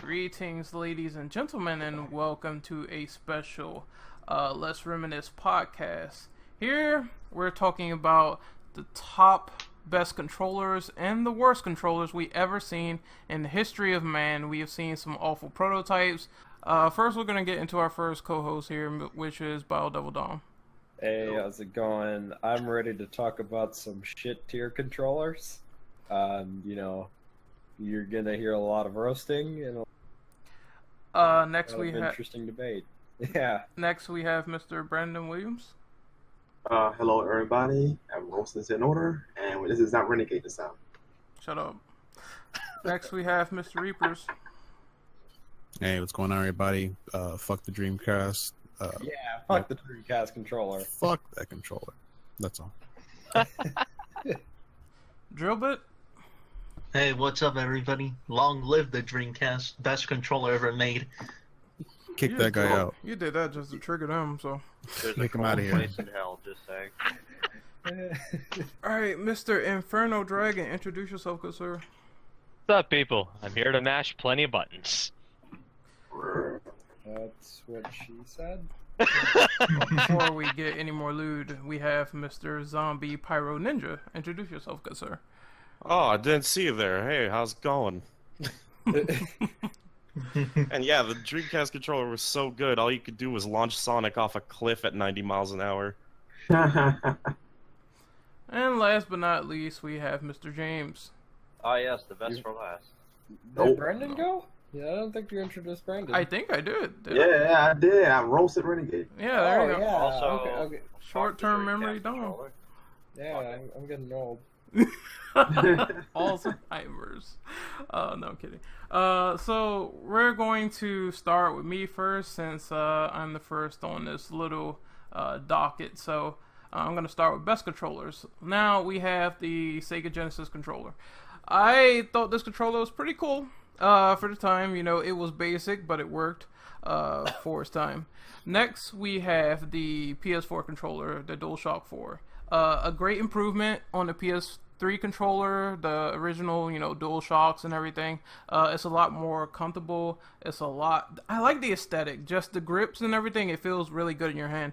Greetings, ladies and gentlemen, and welcome to a special Let's Reminisce podcast. Here, we're talking about the top best controllers and the worst controllers we ever seen in the history of man. We have seen some awful prototypes. First, we're going to get into our first co-host here, which is Bio Devil Dom. Hey, how's it going? I'm ready to talk about some shit tier controllers. You're gonna hear a lot of roasting and next we have interesting debate. Yeah. Next we have Mr. Brandon Williams. Hello everybody. Roasting's in order, and this is not Renegade this time. Shut up. Next we have Mr. Reapers. Hey, what's going on, everybody? Fuck the Dreamcast. Fuck the Dreamcast controller. Fuck that controller. That's all. Drillbit. Hey, what's up, everybody? Long live the Dreamcast, best controller ever made. Kick that guy out. You did that just to trigger them, so. There's Kick a him out of here. place in hell, just saying. Alright, Mr. Inferno Dragon, introduce yourself, good sir. What's up, people? I'm here to mash plenty of buttons. That's what she said. Before we get any more lewd, we have Mr. Zombie Pyro Ninja. Introduce yourself, good sir. Oh, I didn't see you there. Hey, how's it going? And yeah, the Dreamcast controller was so good, all you could do was launch Sonic off a cliff at 90 miles an hour. And last but not least, we have Mr. James. Oh yes, the best for last. Did Brandon go? Yeah, I don't think you introduced Brandon. I think I did. Yeah, I did. I roasted Renegade. Yeah, there you go. Yeah. Also, okay. Short-term memory done. Yeah, I'm getting old. Alzheimer's. No, I'm kidding. So we're going to start with me first, since I'm the first on this little docket. So I'm going to start with best controllers. Now we have the Sega Genesis controller. I thought this controller was pretty cool for the time. You know, it was basic, but it worked for its time. Next, we have the PS4 controller, the DualShock 4. A great improvement on the PS3 controller, the original, DualShocks and everything. It's a lot more comfortable. I like the aesthetic, just the grips and everything. It feels really good in your hand.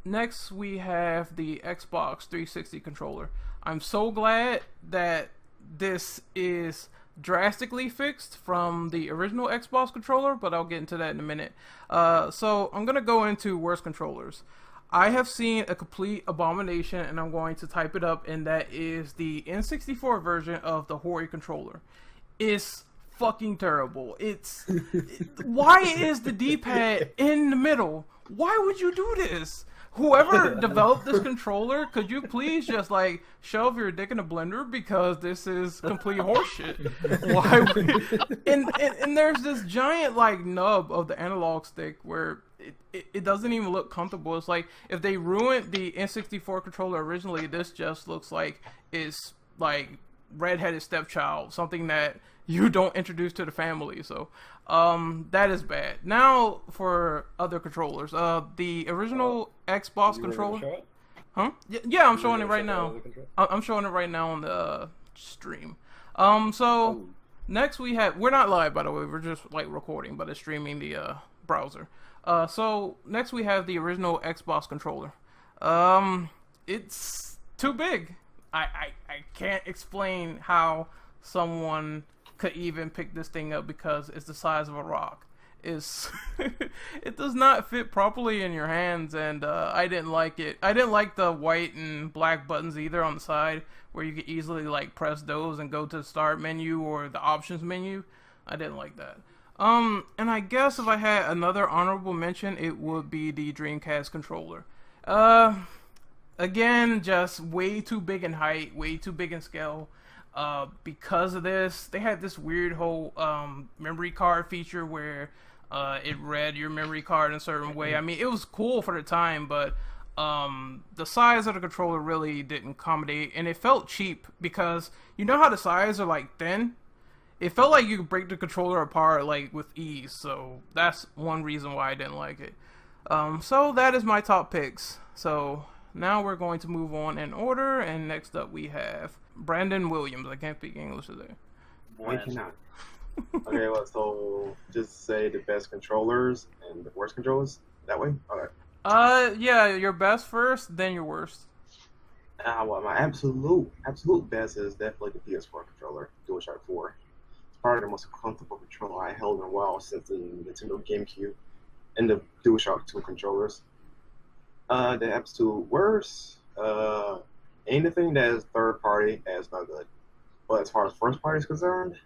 Next, we have the Xbox 360 controller. I'm so glad that this is drastically fixed from the original Xbox controller, but I'll get into that in a minute. So I'm going to go into worst controllers. I have seen a complete abomination, and I'm going to type it up, and that is the N64 version of the Hori controller. It's fucking terrible. Why is the D-pad in the middle? Why would you do this? Whoever developed this controller, could you please just shove your dick in a blender, because this is complete horseshit. And there's this giant nub of the analog stick where it doesn't even look comfortable. It's like if they ruined the N64 controller originally, this just looks like it's redheaded stepchild, something that you don't introduce to the family. So that is bad. Now for other controllers, the original Xbox controller. Show it? Huh? Yeah, I'm showing it right now. I'm showing it right now on the stream. Next we're not live, by the way. We're just recording, but it's streaming the browser. So next we have the original Xbox controller. It's too big. I can't explain how someone could even pick this thing up, because it's the size of a rock. It does not fit properly in your hands, and I didn't like it. I didn't like the white and black buttons either on the side, where you could easily press those and go to the start menu or the options menu. I didn't like that. And I guess if I had another honorable mention, it would be the Dreamcast controller. Again, just way too big in height, way too big in scale. Because of this, they had this weird whole memory card feature where it read your memory card in a certain way. I mean, it was cool for the time, but the size of the controller really didn't accommodate, and it felt cheap, because you know how the sides are thin? It felt like you could break the controller apart with ease, so that's one reason why I didn't like it. So that is my top picks. So now we're going to move on in order, and next up we have Brandon Williams. I can't speak English today. I cannot. Okay, well, so just say the best controllers and the worst controllers. That way. Okay. Yeah, your best first, then your worst. Well, my absolute best is definitely the PS4 controller, DualShock 4. It's probably the most comfortable controller I held in a while since the Nintendo GameCube and the DualShock 2 controllers. The absolute worst, anything that is third party is not good. But as far as first party is concerned,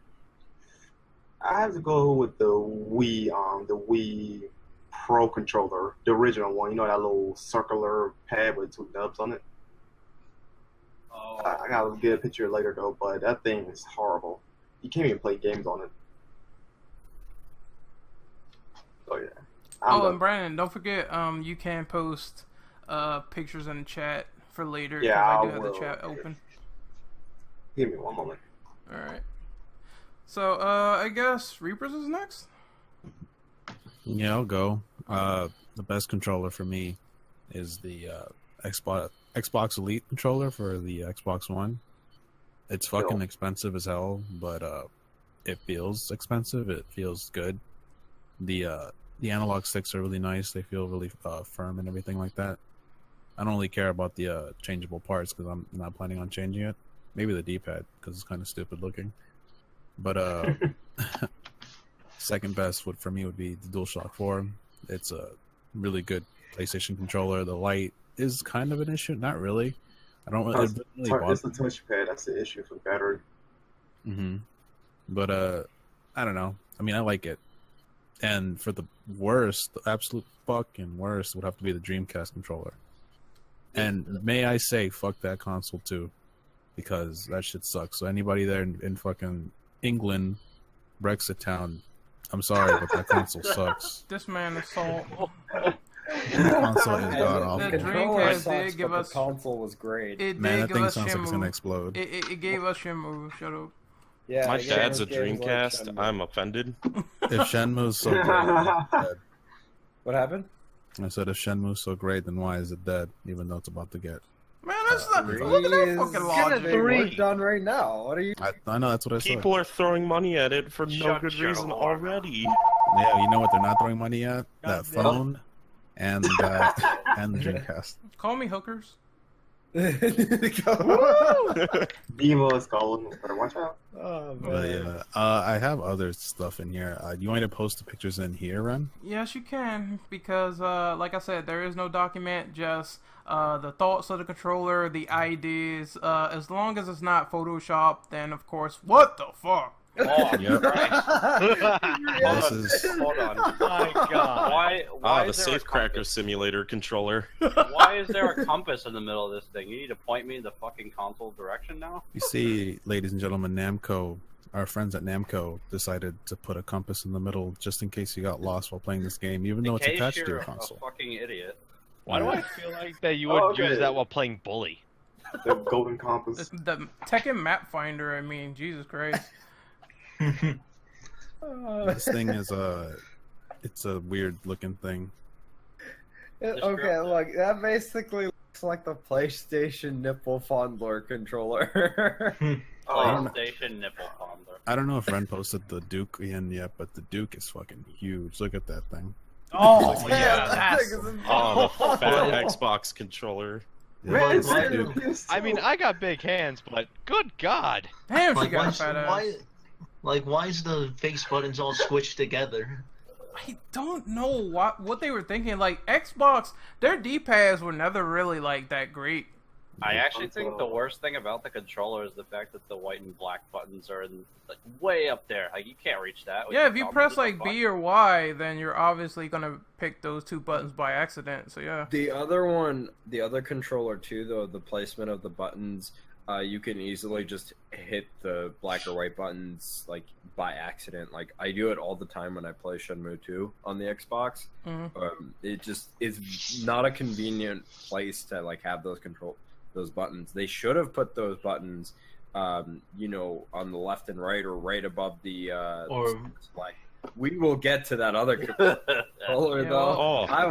I have to go with the Wii Pro controller, the original one. You know that little circular pad with two nubs on it. Oh, I gotta get a picture later though, but that thing is horrible. You can't even play games on it. So yeah. Oh, and Brandon, don't forget, you can post pictures in the chat for later. Yeah, I do I have the will. chat open. Give me one moment. All right. So, I guess Reapers is next. Yeah, I'll go. The best controller for me is the Xbox Elite controller for the Xbox One. It's fucking expensive as hell, but it feels expensive. It feels good. The analog sticks are really nice. They feel really firm and everything like that. I don't really care about the changeable parts because I'm not planning on changing it. Maybe the D-pad because it's kind of stupid looking. But second best for me would be the DualShock 4. It's a really good PlayStation controller. The light is kind of an issue. Not really. I don't really. It's the touchpad. That's the issue for battery. But I don't know. I mean, I like it. And for the worst, the absolute fucking worst would have to be the Dreamcast controller. And may I say, fuck that console too, because that shit sucks. So anybody there in fucking England, Brexit town, I'm sorry, but that console sucks. This man is so. That console is god The awful. Dreamcast sucks, did give but us. the console was great. It Man, did that give thing us sounds like it's gonna Shenmue. explode. It gave us Shenmue. Shut up. Yeah, My it dad's a gave us games like Dreamcast. Shenmue. I'm offended. If Shenmue's so great, then it's dead. What happened? I said if Shenmue's so great, then why is it dead? Even though it's about to get. Man, that's not. Three Look at that is fucking getting logic. work done right now. What are you? I know that's what I said. People are throwing money at it for no Shut good your reason whore already. Yeah, you know what they're not throwing money at? That Goddamn. phone and that and the Dreamcast. Call me hookers. Devo is calling. Better watch out. Oh, But man. yeah, I have other stuff in here. Do you want me to post the pictures in here, Ren? Yes, you can, because, like I said, there is no document, just the thoughts of the controller, the ideas. As long as it's not Photoshop, then, of course, what the fuck? Oh, Yep. Christ. This is Hold on. My God. Why The is there a Safecracker compass? Simulator controller. Why is there a compass in the middle of this thing? You need to point me in the fucking console direction now? you see, ladies and gentlemen, Namco. Our friends at Namco decided to put a compass in the middle just in case you got lost while playing this game, even though In it's case attached to you're your a console. fucking idiot. Why do I feel like that you would use that while playing Bully? The golden compass. It's the Tekken Map Finder, I mean, Jesus Christ. This thing is it's a weird looking thing. Okay, look, that basically looks like the PlayStation nipple fondler controller. PlayStation nipple fondler. I don't know if Ren posted the Duke in yet, but the Duke is fucking huge. Look at that thing. Oh, that that's... thing is Oh, the impossible. fat Xbox controller. Yeah, Man, it's the Duke. I mean, I got big hands, but good God. Damn, she Like, got a fat ass. why is the face buttons all squished together? I don't know what they were thinking. Like, Xbox, their D-pads were never really, like, that great. I actually think the worst thing about the controller is the fact that the white and black buttons are in, like, way up there. Like, you can't reach that. with Yeah, your if you thumb press, with the like, button. B or Y, then you're obviously gonna pick those two buttons by accident, so yeah. The other one, the other controller too, though, the placement of the buttons, you can easily just hit the black or white buttons like by accident. Like I do it all the time when I play Shenmue 2 on the Xbox. Mhm. It just is not a convenient place to like have those buttons. They should have put those buttons, you know, on the left and right or right above the. Like we will get to that other controller Yeah, though. Oh, I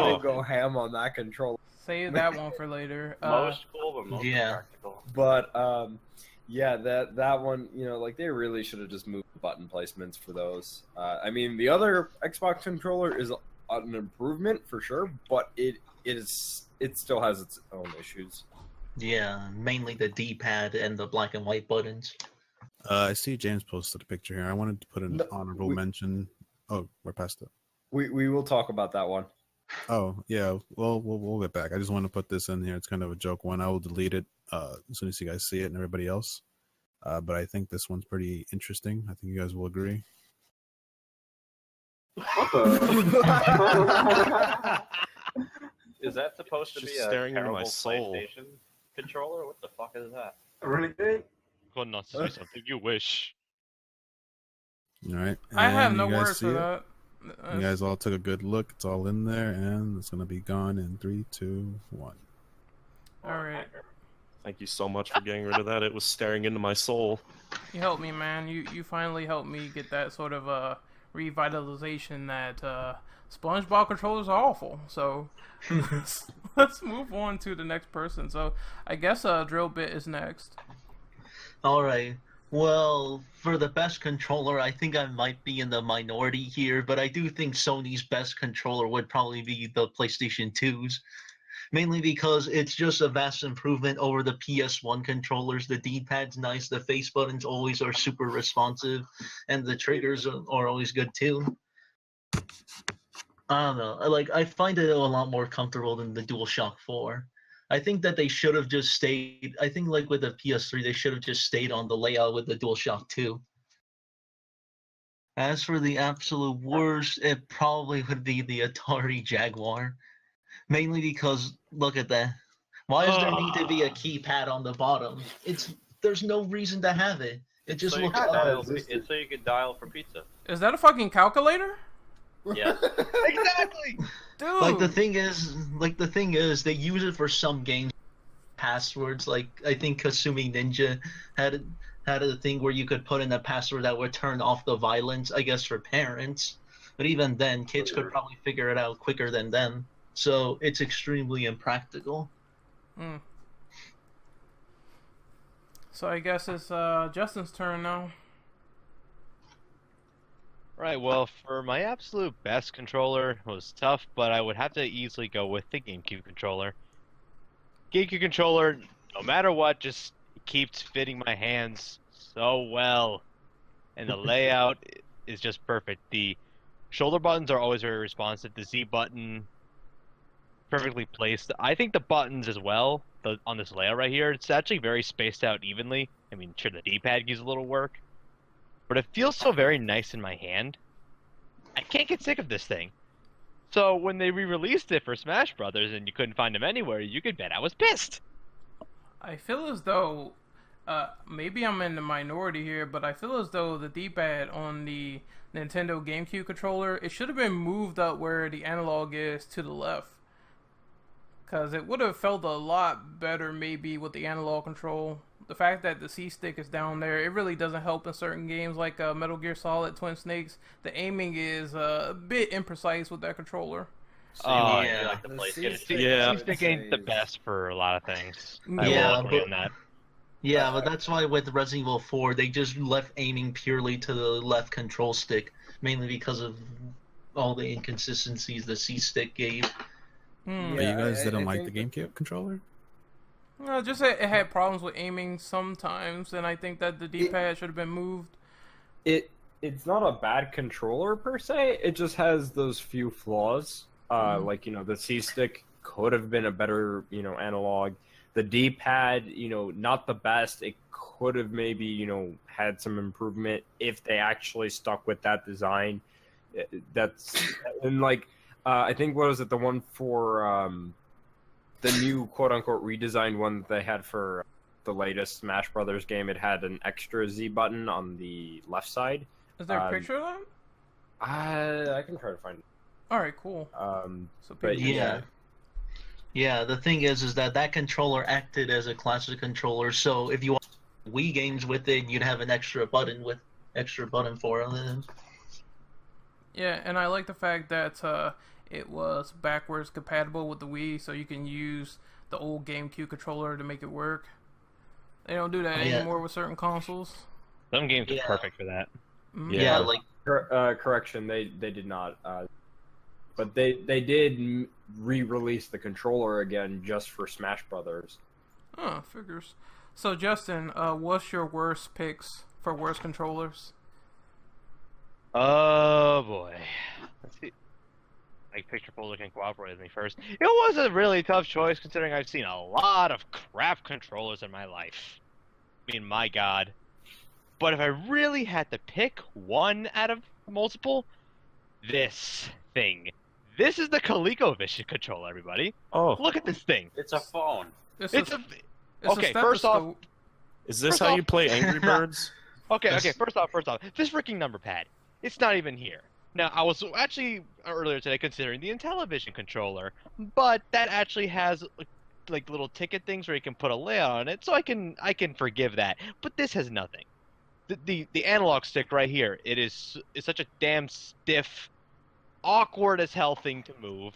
will go ham on that controller. Save that one for later. Most cool, but most Yeah. practical. But Yeah, that one, like they really should have just moved button placements for those. I mean, the other Xbox controller is an improvement for sure, but it still has its own issues. Yeah, mainly the D-pad and the black and white buttons. I see James posted a picture here. I wanted to put an honorable mention. Oh, we're past it. We will talk about that one. Oh yeah, well we'll get back. I just want to put this in here. It's kind of a joke one. I will delete it as soon as you guys see it and everybody else. But I think this one's pretty interesting. I think you guys will agree. Is that supposed to Just be a staring into terrible my soul. PlayStation controller? What the fuck is that? Renegade? Well, not to say something you wish. All right. I have and no you guys words see for it? that. You guys all took a good look. It's all in there, and it's gonna be gone in 3, 2, 1. All right. Thank you so much for getting rid of that. It was staring into my soul. You helped me, man. You finally helped me get that sort of revitalization that SpongeBob controllers are awful. So let's move on to the next person. So I guess Drill Bit is next. All right. Well, for the best controller, I think I might be in the minority here, but I do think Sony's best controller would probably be the PlayStation 2's. Mainly because it's just a vast improvement over the PS1 controllers. The D-pad's nice, the face buttons always are super responsive, and the triggers are always good too. I don't know. I find it a lot more comfortable than the DualShock 4. I think that they should have just stayed. I think like with the PS3, they should have just stayed on the layout with the DualShock 2. As for the absolute worst, it probably would be the Atari Jaguar. Mainly because, look at that. Why does there need to be a keypad on the bottom? There's no reason to have it. It just looks ugly. It's so you can dial for pizza. Is that a fucking calculator? Yeah. Exactly. Dude. Like the thing is, they use it for some games. Passwords, like I think Kasumi Ninja had a thing where you could put in a password that would turn off the violence, I guess, for parents. But even then, kids could probably figure it out quicker than them. So it's extremely impractical. So I guess it's Justin's turn now. Right, well, for my absolute best controller, it was tough, but I would have to easily go with the GameCube controller. GameCube controller, no matter what, just keeps fitting my hands so well. And the layout is just perfect. The shoulder buttons are always very responsive. The Z button, perfectly placed. I think the buttons as well, on this layout right here, it's actually very spaced out evenly. I mean, sure, the D-pad gives a little work, but it feels so very nice in my hand. I can't get sick of this thing. So when they re-released it for Smash Brothers and you couldn't find them anywhere, you could bet I was pissed. I feel as though, maybe I'm in the minority here, but I feel as though the D-pad on the Nintendo GameCube controller, it should have been moved up where the analog is to the left. Because it would have felt a lot better maybe with the analog control. The fact that the C-stick is down there, it really doesn't help in certain games like Metal Gear Solid Twin Snakes. The aiming is a bit imprecise with that controller. Yeah. Like the PlayStation. Yeah. C-stick ain't the best for a lot of things. I Yeah, will agree but- on that. Yeah, but that's why with Resident Evil 4, they just left aiming purely to the left control stick, mainly because of all the inconsistencies the C-stick gave. But you guys didn't like the GameCube controller? No, just it had problems with aiming sometimes, and I think that the D-pad should have been moved. It's not a bad controller per se. It just has those few flaws. Like the C stick could have been a better analog. The D-pad, not the best. It could have maybe had some improvement if they actually stuck with that design. I think what was it, the one for the new quote-unquote redesigned one that they had for the latest Smash Brothers game? It had an extra Z button on the left side. Is there a picture of that? I can try to find it. Alright, cool. So But people- Yeah, the thing is that controller acted as a classic controller, so if you want Wii games with it, you'd have an extra button for it. Yeah, and I like the fact that it was backwards compatible with the Wii, so you can use the old GameCube controller to make it work. They don't do that Yeah. anymore with certain consoles. Some games Yeah. are perfect for that. Mhm. Yeah, like Correction, they did not. But they did re-release the controller again just for Smash Brothers. Oh, figures. So Justin, what's your worst picks for worst controllers? Oh boy. Let's see. Like picture folder can cooperate with me first. It was a really tough choice considering I've seen a lot of crap controllers in my life. I mean, my god. But if I really had to pick one out of multiple, this thing. This is the ColecoVision controller, everybody. Oh, Look at this thing. It's a phone. It's It's a, a it's okay, a first off- stethoscope. is this First how off- you play Angry Birds? okay. First off, this freaking number pad. It's not even here. Now, I was actually earlier today considering the Intellivision controller, but that actually has like little ticket things where you can put a layout on it, so I can forgive that. But this has nothing. The analog stick right here, it's such a damn stiff, awkward as hell thing to move.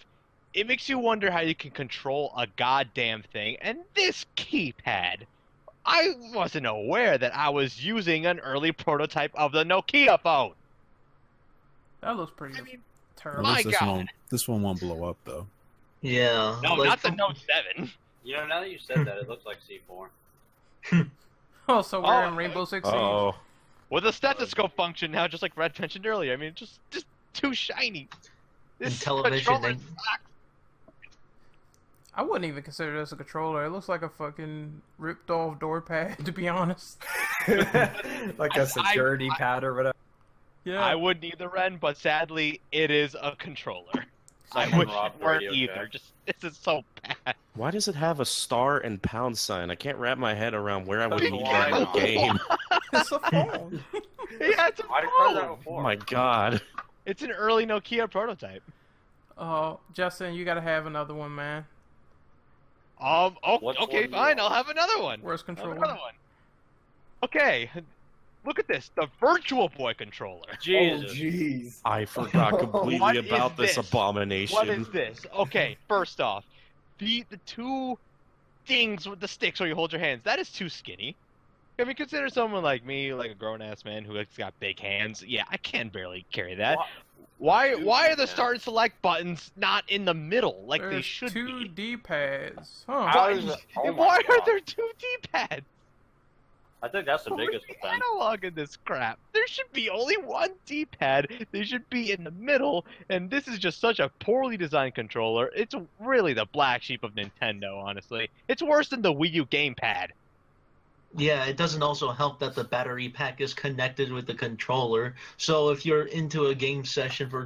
It makes you wonder how you can control a goddamn thing. And this keypad, I wasn't aware that I was using an early prototype of the Nokia phone. That looks pretty I mean, At terrible. My least God. this one won't blow up though. yeah. no, like, not the Note 7. You know, now that you said that, it looks like C4. Oh, so we're Oh, in Rainbow Six Siege. Oh, With a stethoscope function now, just like Red mentioned earlier. I mean, just too shiny. This Intellivision controller and- sucks. I wouldn't even consider this a controller. It looks like a fucking ripped off door pad, to be honest. Like a security pad or whatever. Yeah. I wouldn't either, Ren, but sadly, it is a controller. I Someone wish robbed it weren't Radio either. Shack. Just this is so bad. why does it have a star and pound sign? I can't wrap my head around where I would That's need why that in the not. game. It's a phone. Yeah, it's a Why did I that phone. Oh before? my god. It's an early Nokia prototype. Justin, you gotta have another one, man. Oh, What's okay, one fine. more? I'll have another one. Worst I'll have controller. another one. Okay, look at this. The Virtual Boy controller. Jesus. jeez. I forgot completely What is about this this? abomination. What is this? Okay, first off, the two things with the sticks where you hold your hands, that is too skinny. I mean, consider someone like me, like a grown-ass man who has got big hands. Yeah, I can barely carry that. Why are the Yeah. start and select buttons not in the middle like they There's should two be? D-pads. Huh. How is it- oh my Why are God. there two D-pads? I think that's the Where's biggest the offense. analog in this crap? There should be only one D-pad. They should be in the middle, and this is just such a poorly designed controller. It's really the black sheep of Nintendo, honestly. It's worse than the Wii U gamepad. Yeah, it doesn't also help that the battery pack is connected with the controller. So if you're into a game session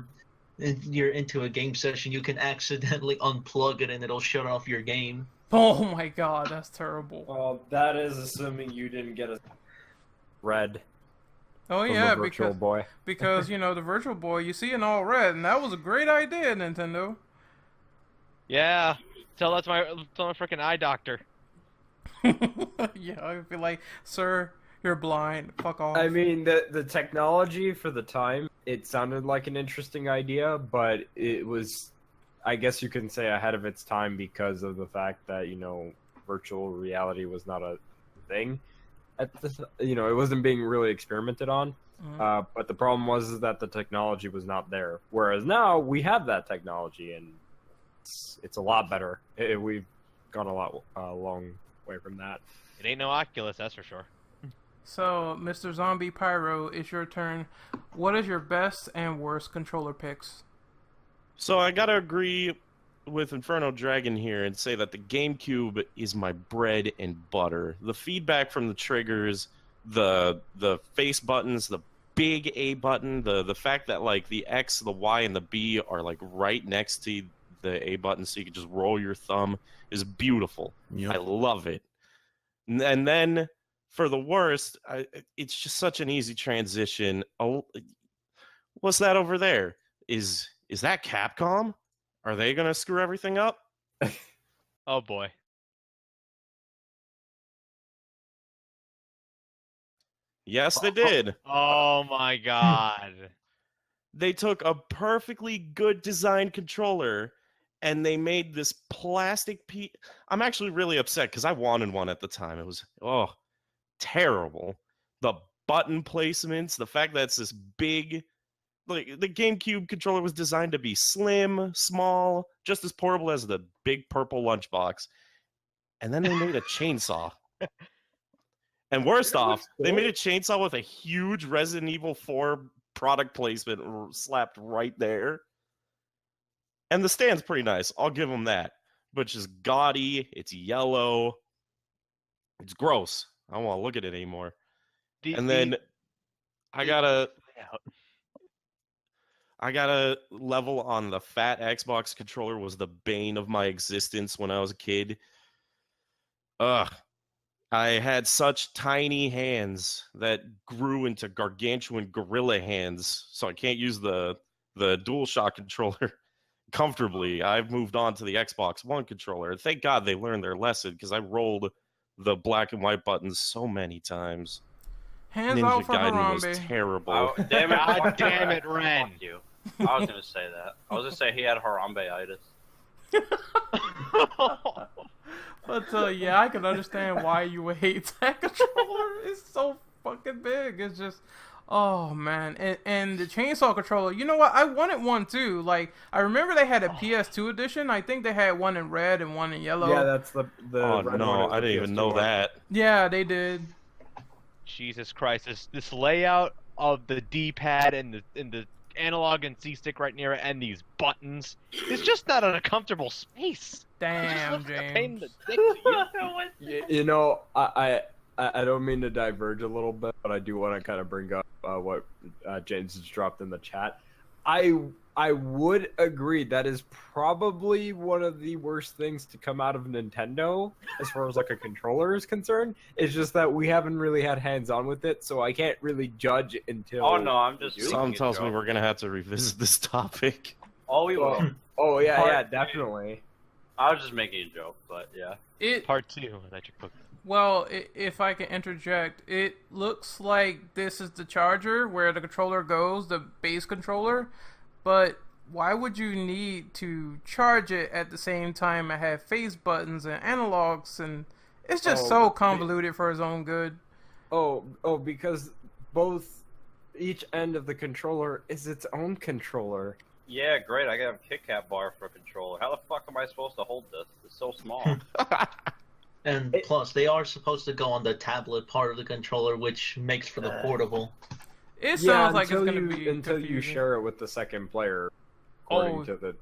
you can accidentally unplug it and it'll shut off your game. Oh my god, that's terrible. Well, that is assuming you didn't get a red Oh from yeah, the Virtual because Boy. because the Virtual Boy, you see in all red, and that was a great idea, Nintendo. Yeah, tell my freaking eye doctor. Yeah, I'd be like, sir, you're blind. Fuck off. I mean, the technology for the time, it sounded like an interesting idea, but it was, I guess you can say, ahead of its time because of the fact that, virtual reality was not a thing. It wasn't being really experimented on. Mhm. But the problem was is that the technology was not there. Whereas now we have that technology, and it's a lot better. We've gone a long way from that. It ain't no Oculus, that's for sure. So, Mr. Zombie Pyro, it's your turn. What is your best and worst controller picks? So I gotta agree with Inferno Dragon here and say that the GameCube is my bread and butter. The feedback from the triggers, the face buttons, the big A button, the fact that like the X, the Y, and the B are like right next to the A button, so you can just roll your thumb, is beautiful. Yep. I love it. And then for the worst, it's just such an easy transition. Oh, what's that over there? Is that Capcom? Are they gonna screw everything up? Oh boy. Yes, they did. Oh my god. They took a perfectly good designed controller and they made this plastic piece. I'm actually really upset because I wanted one at the time. It was terrible. The button placements, the fact that it's this big, like the GameCube controller was designed to be slim, small, just as portable as the big purple lunchbox. And then they made a chainsaw. And worst off, they made a chainsaw with a huge Resident Evil 4 product placement slapped right there. And the stand's pretty nice. I'll give them that. But just gaudy. It's yellow. It's gross. I don't want to look at it anymore. I gotta level on the fat Xbox controller was the bane of my existence when I was a kid. Ugh. I had such tiny hands that grew into gargantuan gorilla hands, so I can't use the DualShock controller comfortably. I've moved on to the Xbox One controller. Thank God they learned their lesson, because I rolled the black and white buttons so many times. Hands Ninja out for Gaiden was Harambe. terrible. Oh, damn it! God damn it, Ren. Fuck you. I was gonna say that. I was gonna say he had Harambe-itis. But yeah, I can understand why you would hate that controller. It's so fucking big. It's just, oh man. And the chainsaw controller, you know what? I wanted one too. Like, I remember they had a PS2 edition. I think they had one in red and one in yellow. Yeah, that's the Oh red no, one. I didn't even know that. Yeah, they did. Jesus Christ, this layout of the D-pad and the analog and C-stick right near it, and these buttons, it's just not in a comfortable space. Damn, It just looks like a pain in James. the dick to use. You know, I don't mean to diverge a little bit, but I do want to kind of bring up what James has dropped in the chat. I would agree that is probably one of the worst things to come out of Nintendo as far as like a controller is concerned. It's just that we haven't really had hands-on with it, so I can't really judge until. Oh no, I'm just. Something tells me we're gonna have to revisit this topic. Oh, we will. Oh yeah, definitely. I was just making a joke, but yeah. Part 2 of Electric Book. Well, if I can interject, it looks like this is the charger where the controller goes, the base controller. But why would you need to charge it at the same time I have face buttons and analogs, and it's just so convoluted for its own good. Because each end of the controller is its own controller. Yeah, great. I got a Kit Kat bar for a controller. How the fuck am I supposed to hold this? It's so small. And plus, they are supposed to go on the tablet part of the controller, which makes for the portable. It sounds like it's gonna be until you confusing. share it with the second player, according to the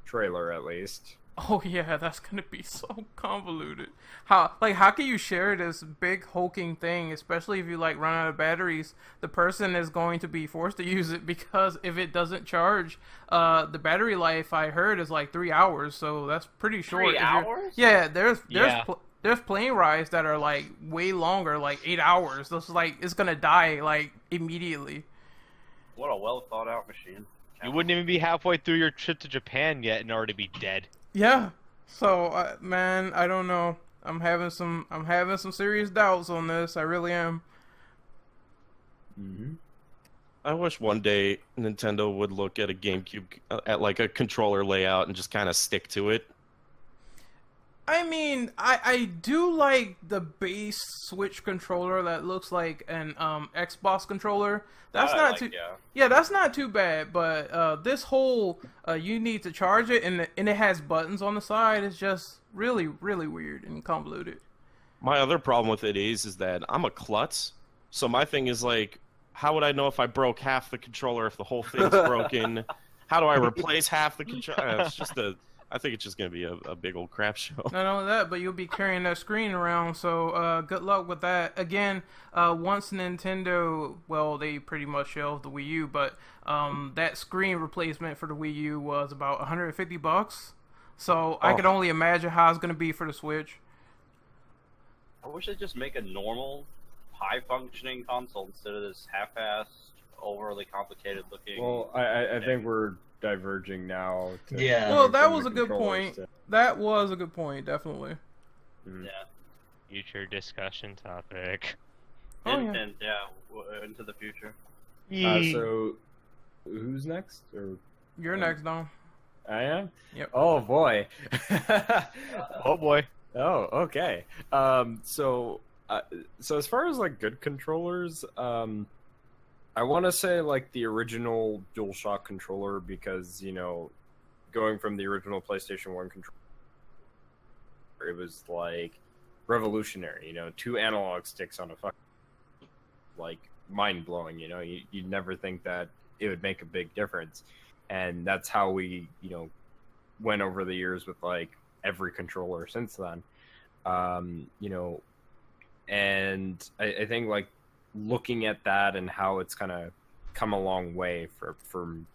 trailer at least. Oh yeah, that's gonna be so convoluted. How can you share this big hulking thing, especially if you like run out of batteries? The person is going to be forced to use it, because if it doesn't charge, the battery life I heard is like 3 hours, so that's pretty short. 3 hours? Yeah, there's plane rides that are like way longer, like 8 hours. That's like it's gonna die like immediately. What a well thought out machine. You wouldn't even be halfway through your trip to Japan yet and already be dead. Yeah. So man, I don't know. I'm having some serious doubts on this. I really am. Mm-hmm. I wish one day Nintendo would look at a GameCube at like a controller layout and just kind of stick to it. I mean, I do like the base Switch controller that looks like an Xbox controller. That's not too. Yeah, that's not too bad. But this whole you need to charge it and it has buttons on the side. It's just really weird and convoluted. My other problem with it is that I'm a klutz. So my thing is like, how would I know if I broke half the controller if the whole thing's broken? How do I replace half the controller? I think it's just going to be a big old crap show. Not only that, but you'll be carrying that screen around, so good luck with that. Again, once Nintendo, well, they pretty much shelved the Wii U, but that screen replacement for the Wii U was about $150. So I could only imagine how it's going to be for the Switch. I wish they'd just make a normal, high-functioning console instead of this half-assed, overly complicated looking. Well, I think we're diverging now. Yeah. Well, that was a good point. That was a good point, definitely. Yeah. Future discussion topic. And into the future. So, who's next? Or You're next, Dom. I am? Yep. Oh, boy. Oh boy. Oh, okay. So, So as far as like good controllers, I want to say like the original DualShock controller because going from the original PlayStation 1 controller, it was like revolutionary. 2 analog sticks on a fucking like mind blowing. You'd never think that it would make a big difference, and that's how we went over the years with like every controller since then. And I think like looking at that and how it's kind of come a long way from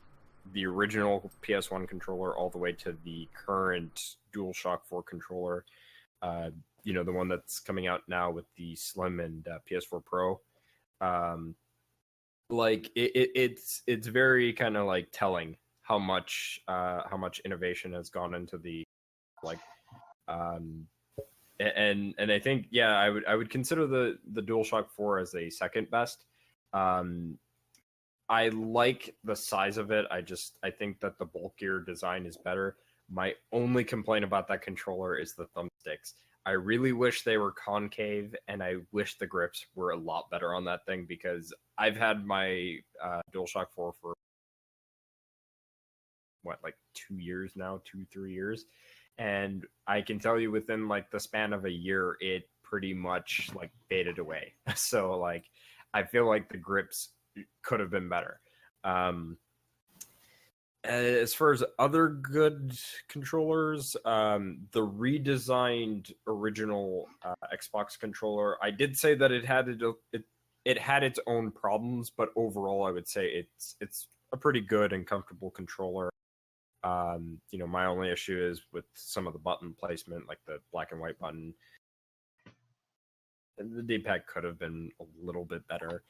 the original PS1 controller all the way to the current DualShock 4 controller, the one that's coming out now with the Slim and PS4 Pro. Like it's very kind of like telling how much innovation has gone into the like and I think I would consider the DualShock 4 as a second best. I like the size of it. I think that the bulkier design is better. My only complaint about that controller is the thumbsticks. I really wish they were concave, and I wish the grips were a lot better on that thing because I've had my DualShock 4 for like 2 years now, 2-3 years. And I can tell you within like the span of a year, it pretty much like faded away. So like, I feel like the grips could have been better. As far as other good controllers, the redesigned original Xbox controller, I did say that it had its own problems, but overall, I would say it's a pretty good and comfortable controller. My only issue is with some of the button placement, like the black and white button. The D-pad could have been a little bit better.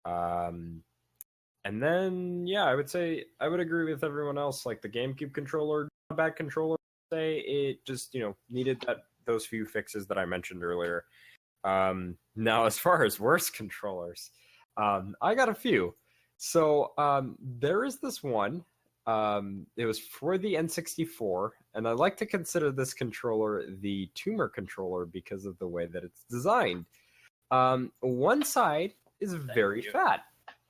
And then, I would say I would agree with everyone else. Like the GameCube controller, not a bad controller. Say it just needed those few fixes that I mentioned earlier. Now, as far as worst controllers, I got a few. So there is this one. It was for the N64, and I like to consider this controller the tumor controller because of the way that it's designed. One side is very fat,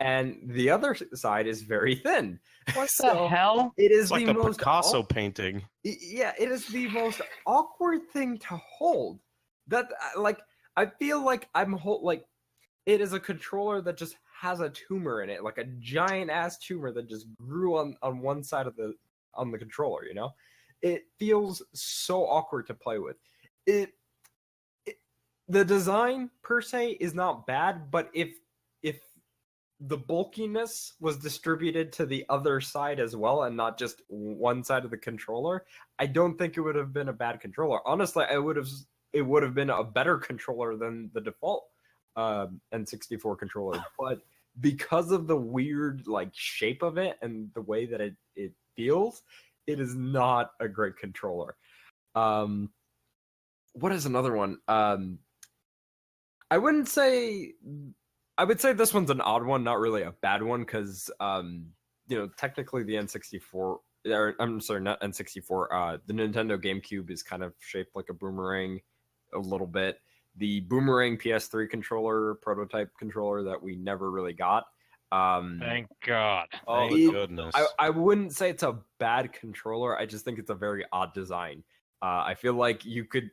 and the other side is very thin. What the hell? It is It's like the a most Picasso painting. Yeah, it is the most awkward thing to hold. That like I feel like it is a controller that just has a tumor in it, like a giant ass tumor that just grew on one side of the controller. It feels so awkward to play with. The design per se is not bad, but if the bulkiness was distributed to the other side as well and not just one side of the controller, I don't think it would have been a bad controller. Honestly, it would have been a better controller than the default N64 controller, but because of the weird like shape of it and the way that it feels, it is not a great controller. What is another one? I would say this one's an odd one, not really a bad one, because technically the N64, I'm sorry, not N64, the Nintendo GameCube is kind of shaped like a boomerang a little bit. The boomerang PS3 controller, prototype controller that we never really got. Thank God. Oh, goodness. I wouldn't say it's a bad controller. I just think it's a very odd design. I feel like you could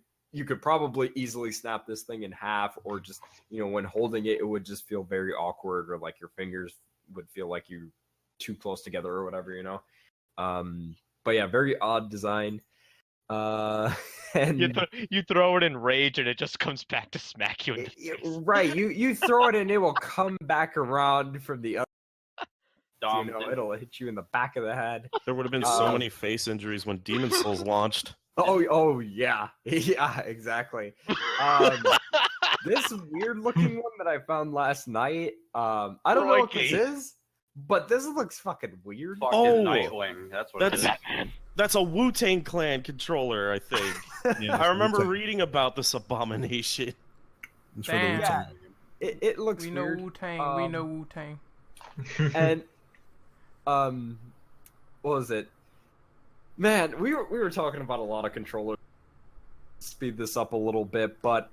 probably easily snap this thing in half, or just, when holding it, it would just feel very awkward, or like your fingers would feel like you're too close together or whatever, But yeah, very odd design. And you throw it in rage and it just comes back to smack you in the face. Right, you throw it and it will come back around from the other. It'll hit you in the back of the head. There would have been so many face injuries when Demon Souls launched. Oh yeah, exactly. This weird looking one that I found last night. I don't know what this is, but this looks fucking weird. Fucking Nightwing. That's what it is. That's a Wu-Tang Clan controller, I think. Yeah, I remember reading about this abomination. It's for the Damn. Wu-Tang. It looks We know weird. Wu-Tang. We know Wu-Tang. And what was it? Man, we were talking about a lot of controllers. Speed this up a little bit, but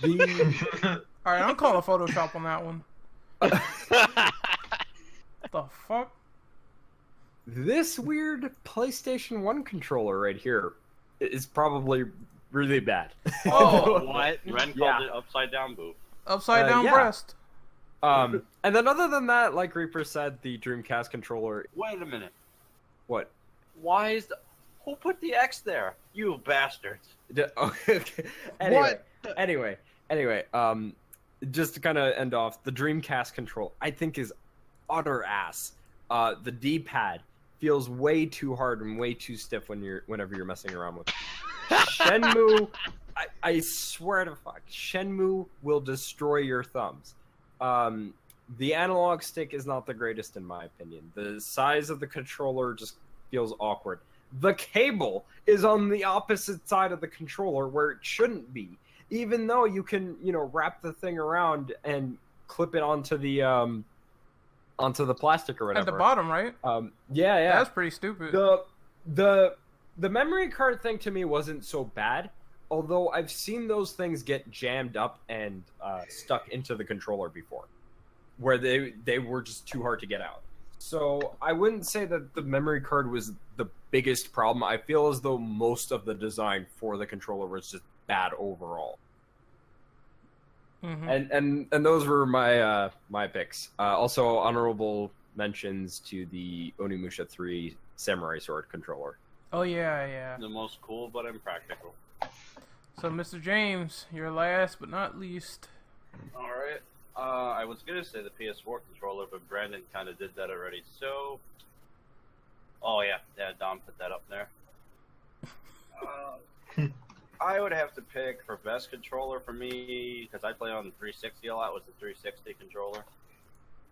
The All right, I'm calling Photoshop on that one. The fuck? this weird PlayStation 1 controller right here is probably really bad. Oh, what? Ren called Yeah. it upside down boob. Upside down yeah. breast. And then other than that, like Reaper said, the Dreamcast controller. Wait a minute. What? Why is the... Who put the X there? You bastards. Okay. Anyway, just to kind of end off, the Dreamcast control I think is utter ass. The D-pad feels way too hard and way too stiff whenever you're messing around with it. Shenmue, I swear to fuck, Shenmue will destroy your thumbs. The analog stick is not the greatest in my opinion. The size of the controller just feels awkward. The cable is on the opposite side of the controller where it shouldn't be, even though you can, wrap the thing around and clip it onto the plastic or whatever. At the bottom, right? Yeah. That's pretty stupid. The memory card thing to me wasn't so bad, although I've seen those things get jammed up and stuck into the controller before, where they were just too hard to get out. So I wouldn't say that the memory card was the biggest problem. I feel as though most of the design for the controller was just bad overall. Mm-hmm. And those were my picks. Also, honorable mentions to the Onimusha 3 Samurai Sword controller. Oh yeah. The most cool but impractical. So, Mr. James, you're last but not least. Alright. I was gonna say the PS4 controller, but Brandon kind of did that already, so... Oh yeah, Dom put that up there. I would have to pick for best controller for me, because I play on the 360 a lot, was the 360 controller.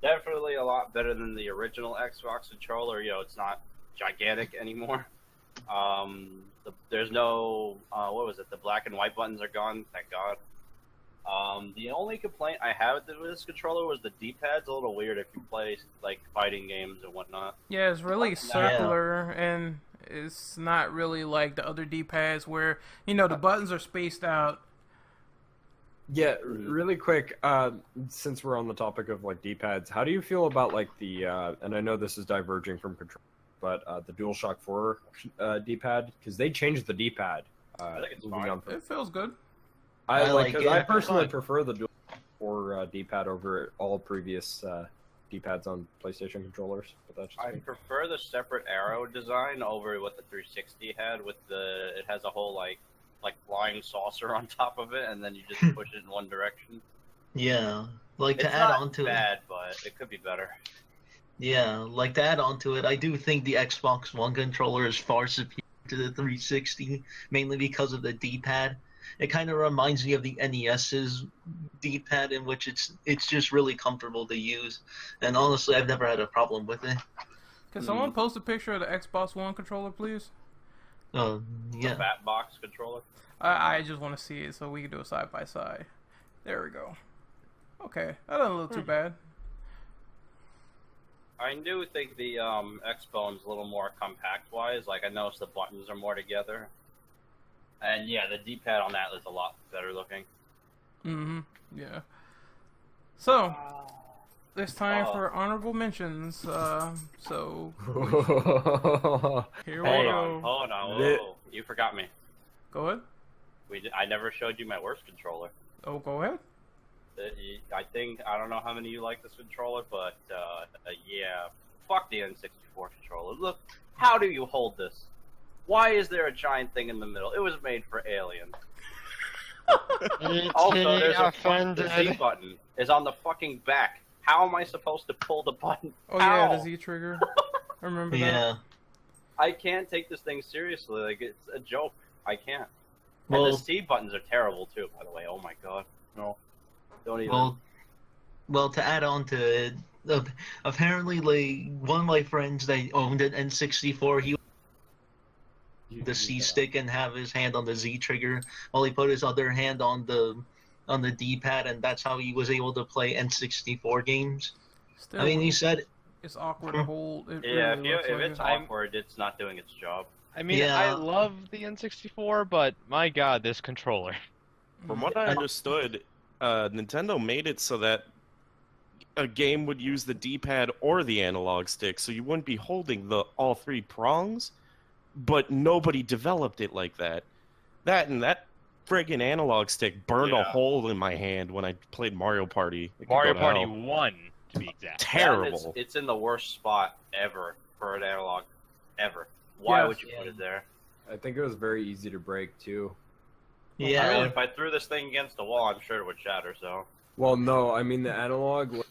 Definitely a lot better than the original Xbox controller. It's not gigantic anymore. There's no, what was it, the black and white buttons are gone, thank God. The only complaint I have with this controller was the D-pad's a little weird if you play, like, fighting games and whatnot. Yeah, it's really circular, and it's not really like the other D-pads where, the buttons are spaced out. Yeah, really quick, since we're on the topic of, like, D-pads, how do you feel about, like, the, and I know this is diverging from control, but the DualShock 4 D-pad? Because they changed the D-pad. I think it's fine. It feels good. I personally prefer the DualShock 4 D-pad over all previous D-pads on PlayStation controllers. But that's just I prefer the separate arrow design over what the 360 had. It has a whole like flying saucer on top of it, and then you just push it in one direction. Yeah, like It's to add not on to bad, but it could be better. Yeah, like to add on to it, I do think the Xbox One controller is far superior to the 360, mainly because of the D-pad. It kind of reminds me of the NES's D-pad, in which it's just really comfortable to use. And honestly, I've never had a problem with it. Can someone post a picture of the Xbox One controller, please? Yeah. The fat box controller. I just want to see it so we can do it side by side. There we go. Okay, that doesn't look too bad. I do think the Xbone's a little more compact-wise. Like, I noticed the buttons are more together. And yeah, the D-pad on that is a lot better looking. Mm-hmm. Yeah. So, it's time for honorable mentions. So here we go. Hold on. Whoa. You forgot me. Go ahead. I never showed you my worst controller. Oh, go ahead. I don't know how many of you like this controller, but yeah, fuck the N64 controller. Look, how do you hold this? Why is there a giant thing in the middle? It was made for aliens. Also, there's the Z button is on the fucking back. How am I supposed to pull the button? Oh yeah, the Z trigger. I remember that. Yeah. I can't take this thing seriously. Like, it's a joke. I can't. Well, and the C buttons are terrible too, by the way. Oh my god. No. Don't even. Well, to add on to it, apparently, like, one of my friends that owned an N64, he the C stick and have his hand on the Z trigger while he put his other hand on the D-pad, and that's how he was able to play N64 games. Still, I mean, he said it's awkward to hold. It yeah, really if like it's awkward, it's not doing its job. I mean, Yeah. I love the N64, but my god, this controller. From what I understood, Nintendo made it so that a game would use the D-pad or the analog stick, so you wouldn't be holding all three prongs, but nobody developed it like that. That friggin' analog stick burned a hole in my hand when I played Mario Party. Mario Party 1, to be exact. Terrible. It's in the worst spot ever for an analog, ever. Why Yes. would you put it there? I think it was very easy to break too. Yeah. I mean, if I threw this thing against the wall, I'm sure it would shatter. So. Well, no, I mean the analog would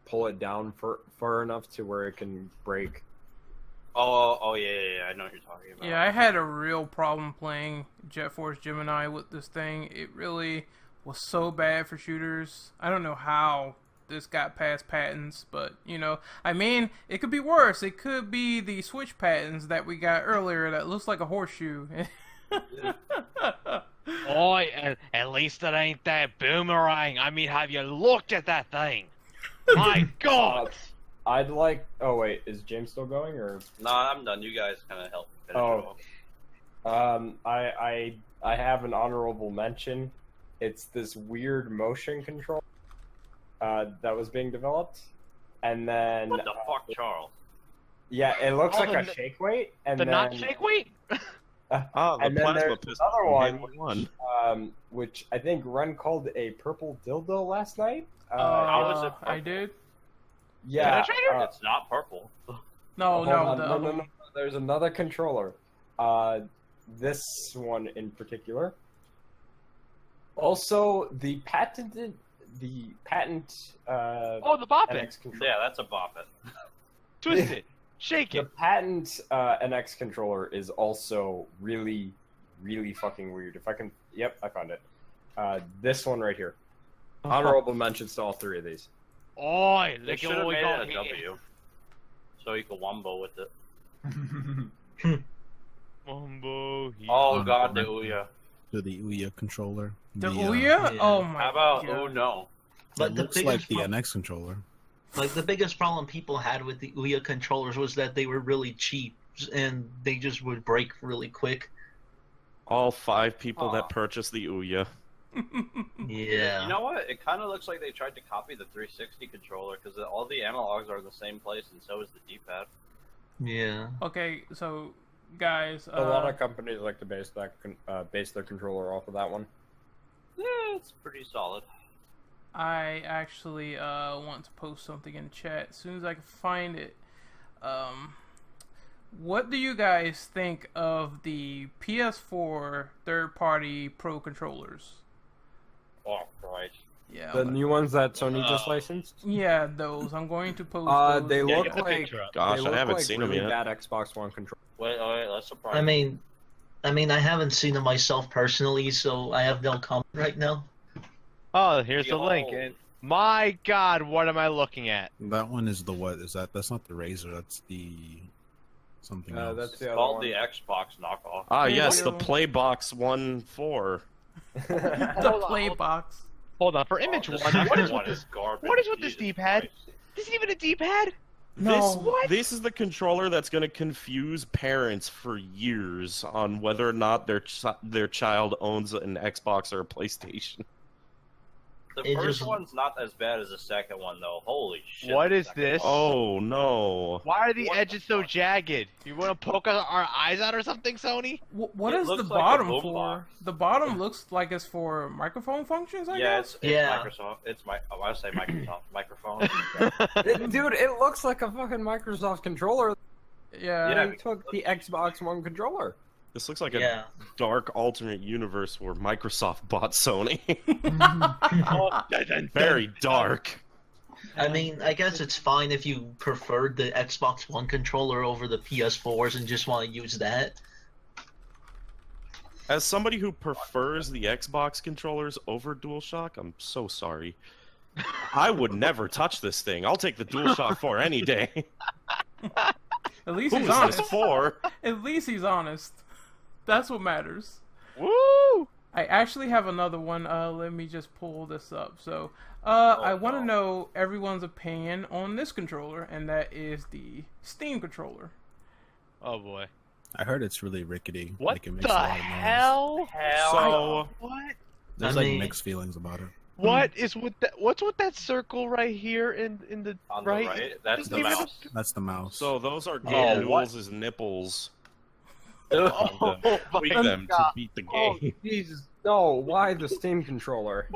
pull it down far enough to where it can break. Oh yeah, I know what you're talking about. Yeah, I had a real problem playing Jet Force Gemini with this thing. It really was so bad for shooters. I don't know how this got past patents, but, you know, I mean, it could be worse. It could be the Switch patents that we got earlier that looks like a horseshoe. Oi, at least it ain't that boomerang. I mean, have you looked at that thing? My God! I'd like. Oh wait, is James still going or? No, I'm done. You guys kind of help finish it off. I have an honorable mention. It's this weird motion control that was being developed, and then What the fuck, Charles? yeah, it looks Oh, like a the- shake weight, and The then not shake weight? Oh, the and then plasma there's pistol. another from one, Halo 1. which I think Ren called a purple dildo last night. How is it I purple? did. Yeah, It's not purple. No, hold no, on, the no, other no, one. no. There's another controller. This one in particular. Also, the patent. Oh, the bop it. NX controller. Yeah, that's a bop it. Twist it. Shake The it. patent NX controller is also really, really fucking weird. If I can, yep, I found it. This one right here. Honorable mentions to all three of these. Oi, They look should at have what we made got it a here. W, so you can wombo with it. Mumbo, Oh god, the Ouya. To the Ouya controller. The The, Ouya? yeah. Oh my How about god. oh no? But it the looks biggest like the NX controller. Like the biggest problem people had with the Ouya controllers was that they were really cheap and they just would break really quick. All 5 people Aw. that purchased the Ouya. Yeah. You know what? It kind of looks like they tried to copy the 360 controller because all the analogs are in the same place, and so is the D-pad. Yeah. Okay, so guys, A lot of companies like to base their controller off of that one. Yeah, it's pretty solid. I actually want to post something in chat as soon as I can find it. What do you guys think of the PS4 third-party Pro controllers? Oh Christ! Yeah, The new ones that Sony just licensed. yeah, those. I'm going to post those. They Yeah, look get the like picture up. Gosh, they I look haven't like seen really them yet. bad Xbox One controller. Wait, that's surprising. I mean, I haven't seen them myself personally, so I have no comment right now. Oh, here's the Yo. link. And my God, what am I looking at? That one is the what? Is that? That's not the Razer. That's the something else. That's It's the other called one. the Xbox knockoff. Ah, Hey, yes, the Will. Playbox 1.4. the play box. Hold on, for image Oh, one, the what second is one is garbage. what is with this Jesus D-pad? Christ. This isn't even a D-pad? This is the controller that's going to confuse parents for years on whether or not their child owns an Xbox or a PlayStation. The It first just- one's not as bad as the second one, though. Holy shit! What the is second this? one. Oh no! Why are the What edges the so fuck? jagged? You want to poke our eyes out or something, Sony? What It is the looks like a bottom boom for? box. The bottom looks like it's for microphone functions, I Yeah, guess? it's Yeah. Microsoft. I want to say Microsoft microphone. Dude, it looks like a fucking Microsoft controller. Yeah. They took the Xbox One controller. This looks like Yeah. a dark alternate universe where Microsoft bought Sony. Very dark. I mean, I guess it's fine if you preferred the Xbox One controller over the PS4s and just want to use that. As somebody who prefers the Xbox controllers over DualShock, I'm so sorry. I would never touch this thing. I'll take the DualShock 4 any day. At least Who he's is honest. this for? At least he's honest. That's what matters. Woo! I actually have another one. Let me just pull this up. So, I want to no. know everyone's opinion on this controller, and that is the Steam controller. Oh boy. I heard it's really rickety. What like it makes the a lot of noise. hell? Hell, So, What? There's I like mean- mixed feelings about it. What's with that circle right here in the On right? the right, that's the Doesn't even- mouse. That's the mouse. So those are Yeah. Noodles' nipples. Oh, Tweak my them to beat the Oh, game. Jesus. No, why the Steam controller?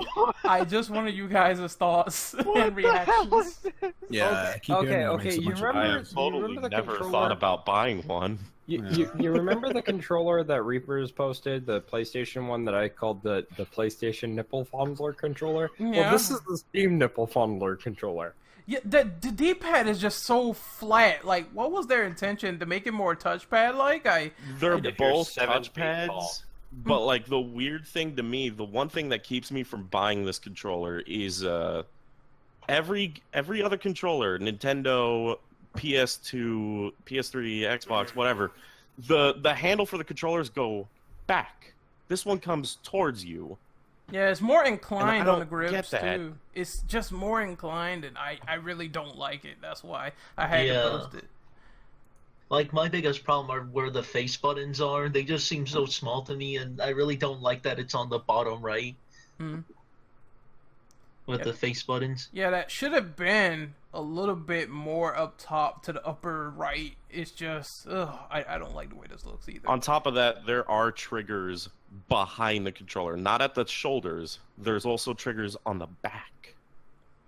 I just wanted you guys' thoughts and What the hell reactions. is this? Yeah, I keep hearing that it makes a you bunch of remember- I noise. have you totally remember the never controller? thought about buying one. You remember the controller that Reapers posted, the PlayStation one that I called the PlayStation Nipple Fondler controller? Yeah. Well, this is the Steam Nipple Fondler controller. Yeah, the D-pad is just so flat. Like, what was their intention to make it more touchpad-like? They're If you're both 7 feet touchpads, tall. but like the weird thing to me, the one thing that keeps me from buying this controller is every other controller, Nintendo, PS2, PS3, Xbox, whatever, the handle for the controllers go back. This one comes towards you. Yeah, it's more And inclined I on the don't grips, get that. too. It's just more inclined, and I really don't like it. That's why I had Yeah. to post it. Like, my biggest problem are where the face buttons are. They just seem so small to me, and I really don't like that it's on the bottom right Mhm. with Yep. the face buttons. Yeah, that should have been a little bit more up top to the upper right. It's just, I don't like the way this looks either. On top of that, there are triggers behind the controller, not at the shoulders. There's also triggers on the back.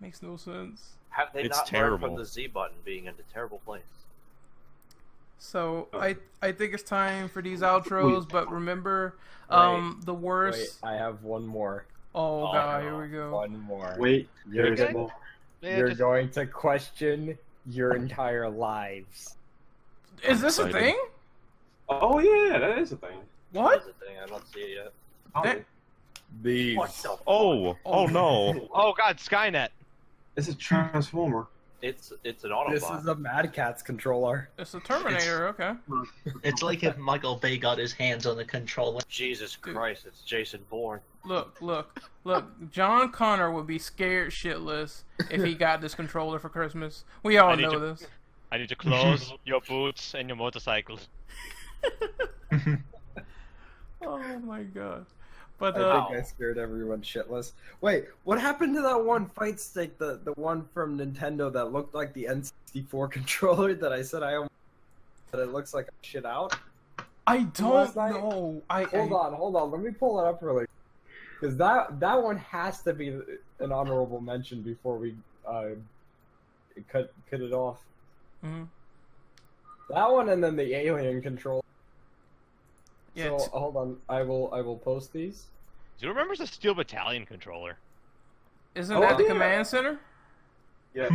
Makes no sense. Have they It's not learned terrible. from the Z button being in a terrible place? So I think it's time for these outros, but remember, the Wait, worst. I have one more. Oh Oh, god, no. here we go. One more. Wait, You're there's gonna- more. Yeah, You're just- going to question your entire lives. Is this a excited. thing? Oh yeah, that is a thing. What? That's the thing. I don't see it yet. Oh, That- These. What the? Oh no. Oh god, Skynet. It's a transformer. It's an Autobot. This is a Mad Catz controller. It's a Terminator. Okay. It's like if Michael Bay got his hands on the controller. Jesus Christ! It's Jason Bourne. Look. John Connor would be scared shitless if he got this controller for Christmas. We all I need know to- this. I need your clothes, your boots, and your motorcycles. Oh my god. But I think I scared everyone shitless. Wait, what happened to that one fight stick, the one from Nintendo that looked like the N64 controller that I said I almost that it looks like a shit out? I don't last night- know. Hold on, let me pull it up really. Because that one has to be an honorable mention before we cut it off. Mhm. That one and then the alien controller. Yeah, So hold on, I will post these. Do you remember the Steel Battalion controller? isn't Oh, that the yeah. command center? Yeah.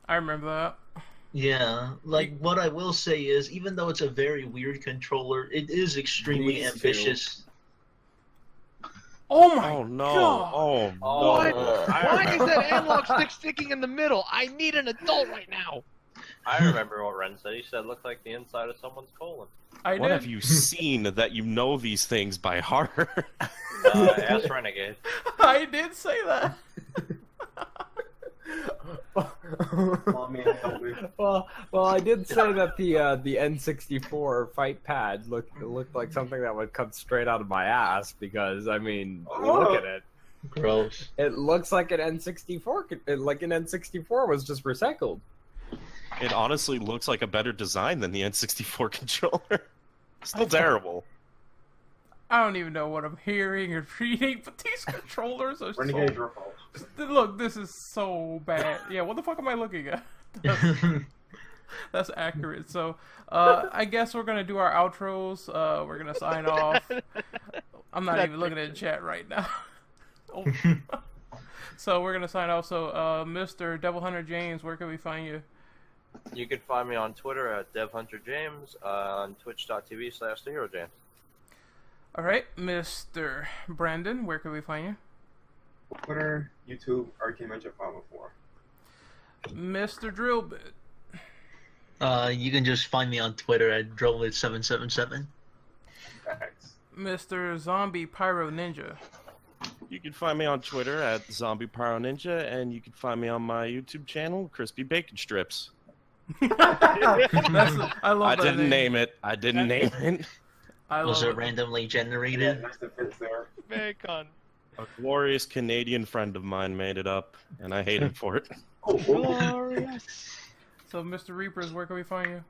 I remember that. Yeah, like what I will say is, even though it's a very weird controller, it is extremely These two. ambitious. Oh my Oh no. god. Oh What? no. Why is that analog stick sticking in the middle? I need an adult right now. I remember what Ren said. He said it looked like the inside of someone's colon. I What did. have you seen that you know these things by heart? Ask Renegade. I did say that. Oh, man, help me. well, I did say that the N64 fight pad looked like something that would come straight out of my ass because I mean, look at it. Gross. It looks like an N64, like an N64 was just recycled. It honestly looks like a better design than the N64 controller. Still terrible. I don't even know what I'm hearing or reading, but these controllers are Renegade, so... your fault. Look, this is so bad. Yeah, what the fuck am I looking at? That's accurate. So, I guess we're gonna do our outros. We're gonna sign off. I'm not even looking at the chat right now. Oh. So we're gonna sign off. So, Mr. Devil Hunter James, where can we find you? You can find me on Twitter at DevHunterJames, on twitch.tv/TheHeroJames. All right, Mr. Brandon, where can we find you? Twitter, YouTube, Arcane Magic 504. Mr. Drillbit. You can just find me on Twitter at Drillbit777. Thanks. Mr. Zombie Pyro Ninja. You can find me on Twitter at Zombie Pyro Ninja, and you can find me on my YouTube channel, Crispy Bacon Strips. I love I that didn't name it. I didn't name it. I Was love it randomly Yeah, generated? nice defense there. Bacon. A glorious Canadian friend of mine made it up, and I hate him for it. Glorious. So, Mr. Reapers, where can we find you?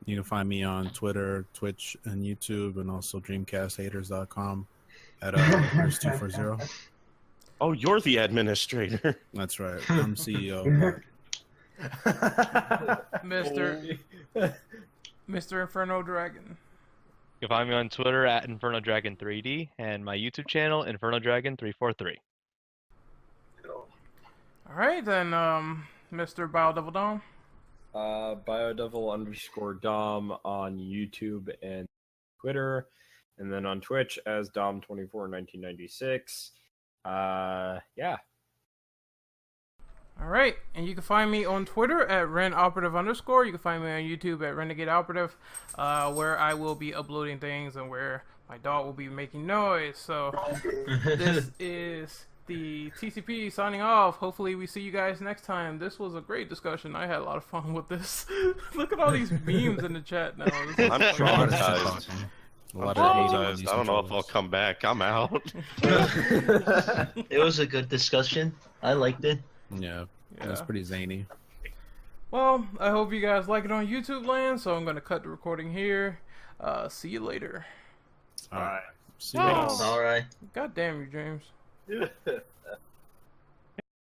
You can find me on Twitter, Twitch, and YouTube, and also DreamcastHaters.com at Reapers240. Oh, you're the administrator. That's right. I'm CEO. Mr. Inferno Dragon. You can find me on Twitter at InfernoDragon3D and my YouTube channel, InfernoDragon343. Alright, then, Mr. BioDevil Dom. BioDevil_Dom on YouTube and Twitter, and then on Twitch as Dom241996. Yeah. Alright, and you can find me on Twitter at RenOperative_. You can find me on YouTube at Renegade Operative, where I will be uploading things and where my dog will be making noise. So, this is the TCP signing off. Hopefully we see you guys next time. This was a great discussion. I had a lot of fun with this. Look at all these memes in the chat now. I'm traumatized. I don't know if I'll come back. I'm out. It was a good discussion. I liked it. Yeah, it was pretty zany. Well, I hope you guys like it on YouTube land, so I'm going to cut the recording here. See you later. All right. See you later. All right. God damn you, James.